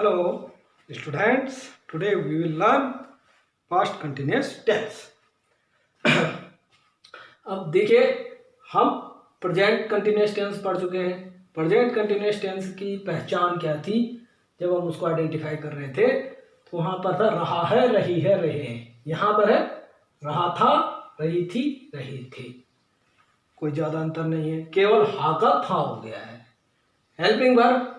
Hello, students. Today we will learn past continuous tense. अब देखिए, हम प्रेजेंट कंटिन्यूस टेंस पढ़ चुके हैं। प्रेजेंट कंटिन्यूस टेंस की पहचान क्या थी? जब हम उसको आइडेंटिफाई कर रहे थे तो वहां पर था रहा है, रही है, रहे हैं। यहाँ पर है रहा था, रही थी, रही थी। कोई ज्यादा अंतर नहीं है, केवल हा का था हो गया है। हेल्पिंग वर्ब,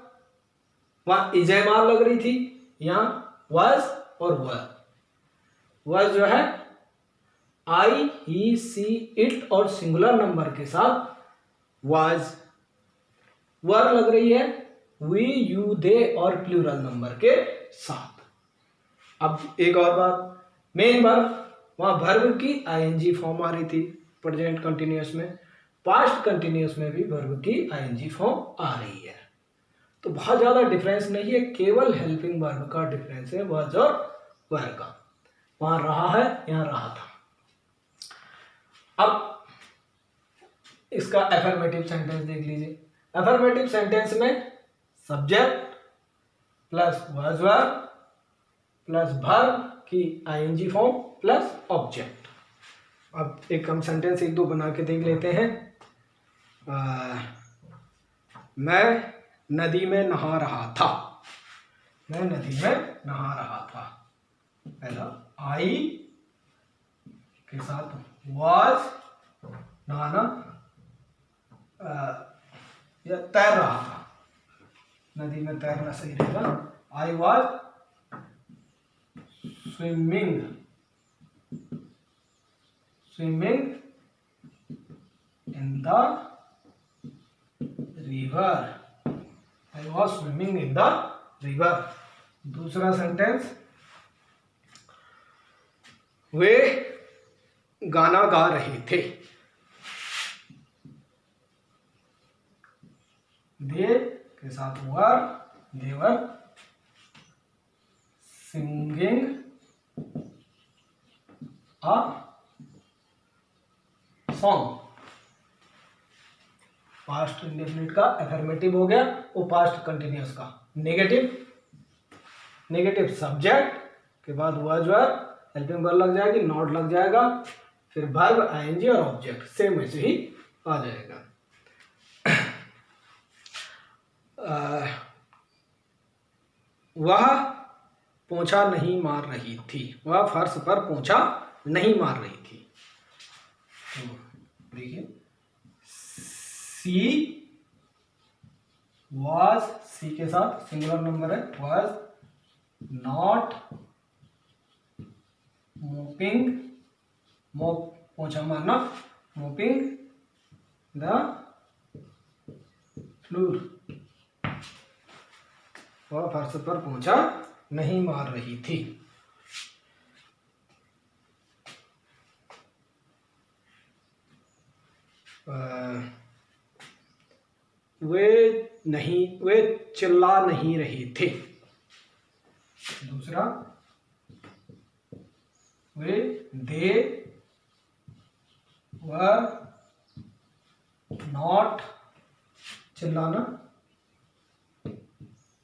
वहां इजेमार लग रही थी, यहाँ वाज और वह जो है आई, ही, सी, इट और सिंगुलर नंबर के साथ वाज। वर लग रही है वी, यू, दे और प्लूरल नंबर के साथ। अब एक और बात, मेन वर्ब, वहां वर्ब की आईएनजी फॉर्म आ रही थी प्रेजेंट कंटिन्यूअस में। पास्ट कंटिन्यूअस में भी वर्ब की आईएनजी फॉर्म आ रही है। तो बहुत ज्यादा डिफरेंस नहीं है, केवल हेल्पिंग वर्ब का डिफरेंस है, वाज और वर का। वहां रहा है, यहां रहा था। अब इसका एफर्मेटिव सेंटेंस देख लीजिए। एफर्मेटिव सेंटेंस में subject plus was were plus verb की आईएनजी फॉर्म प्लस ऑब्जेक्ट। अब एक हम सेंटेंस एक दो बना के देख लेते हैं। मैं नदी में नहा रहा था। मैं नदी में नहा रहा था। पहला आई के साथ वाज, नहाना, या तैर रहा था। नदी में तैरना सही रहेगा। I was swimming in the river. I was swimming in the river. दूसरा सेंटेंस, वे गाना गा रहे थे। दे के साथ were, they were singing a song. Past indefinite का एफर्मेटिव हो गया, वो पास्ट कंटिन्यूअस का नेगेटिव सब्जेक्ट के बाद वाज वर, हेल्पिंग वर्ब लग जाएगी, नॉट लग जाएगा, फिर वर्ब, आईएनजी और ऑब्जेक्ट सेम ऐसे ही आ जाएगा। वह पोंछा नहीं मार रही थी। वह फर्श पर पोंछा नहीं मार रही थी। तो देखिए, सी वाज, सी के साथ सिंगुलर नंबर है, वाज नॉट मोपिंग, मोप पोंछा मारना, मोपिंग द फ्लोर। वह फर्श पर पोंछा नहीं मार रही थी। वे चिल्ला नहीं रहे थे। दूसरा, दे वर नॉट, चिल्लाना,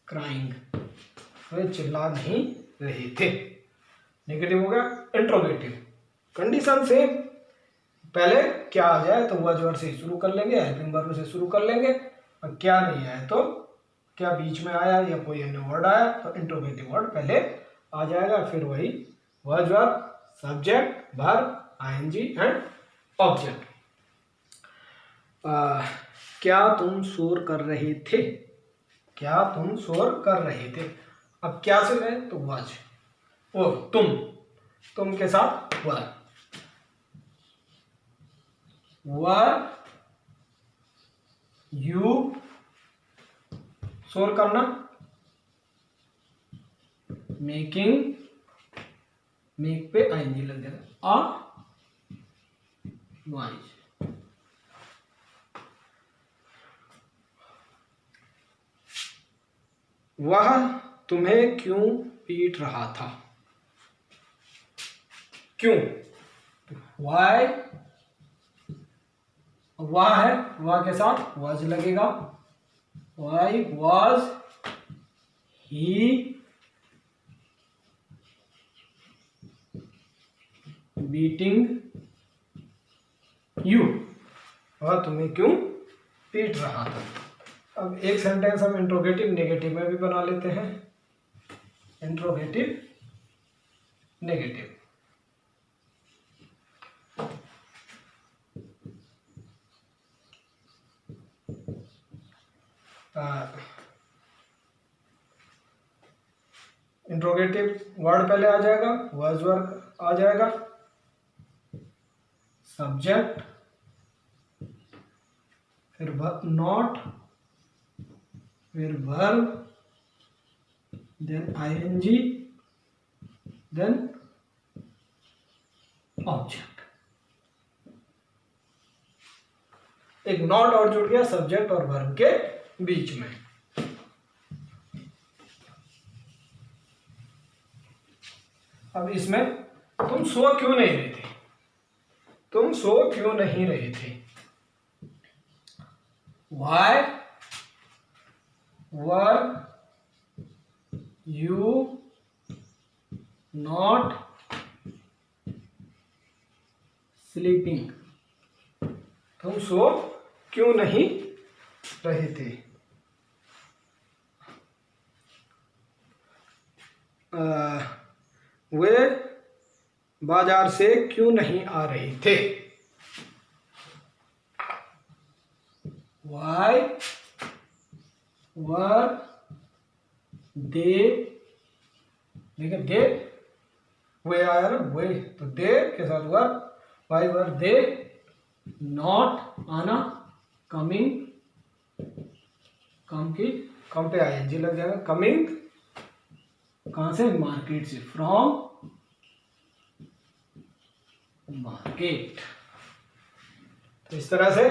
क्राइंग, वे चिल्ला नहीं रहे थे। नेगेटिव हो गया। इंट्रोगेटिव कंडीशन से पहले क्या आ जाए तो वाज वर से शुरू कर लेंगे, हेल्पिंग वर्ब से शुरू कर लेंगे, और क्या नहीं आया तो क्या बीच में आया या कोई अन्य वर्ड आया तो इंट्रोगेटिव वर्ड पहले आ जाएगा, फिर वही was were, subject, verb, ING and object. क्या तुम शोर कर रहे थे? क्या तुम शोर कर रहे थे? अब क्या से गए तो वाज, ओ तुम के साथ वर, यू, शोर करना, मेकिंग, मेक पे आईएनजी लग जाएगा, वाइज। वह तुम्हें क्यों पीट रहा था? क्यों, वाई, वह है, वह के साथ वाज लगेगा, why was he beating you, वह तुम्हें क्यों पीट रहा था। अब एक सेंटेंस हम इंट्रोगेटिव नेगेटिव में भी बना लेते हैं। इंट्रोगेटिव नेगेटिव, इंट्रोगेटिव वर्ड पहले आ जाएगा, वाज वर्ब आ जाएगा, सब्जेक्ट, फिर नॉट, फिर verb, then ING, then object. एक नॉट और जुड़ गया सब्जेक्ट और वर्ब के बीच में। अब इसमें तुम सो क्यों नहीं रहे थे, तुम सो क्यों नहीं रहे थे। Why were you not sleeping, तुम सो क्यों नहीं रहे थे। वे बाजार से क्यों नहीं आ रहे थे। Why were they, देखिए दे वे आया ना, वे तो दे के साथ हुआ। Why were they not आना, कमिंग, कम की कम पे आईएनजी लग जाएगा। कमिंग कहां से, मार्केट से, फ्रॉम मार्केट। तो इस तरह से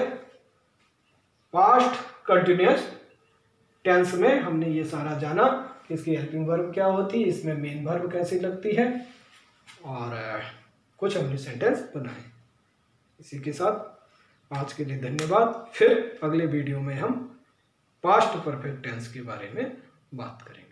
पास्ट कंटिन्यूअस टेंस में हमने ये सारा जाना कि इसकी हेल्पिंग वर्ब क्या होती है, इसमें मेन वर्ब कैसी लगती है, और कुछ हमने सेंटेंस बनाए। इसी के साथ आज के लिए धन्यवाद। फिर अगले वीडियो में हम पास्ट परफेक्ट टेंस के बारे में बात करेंगे।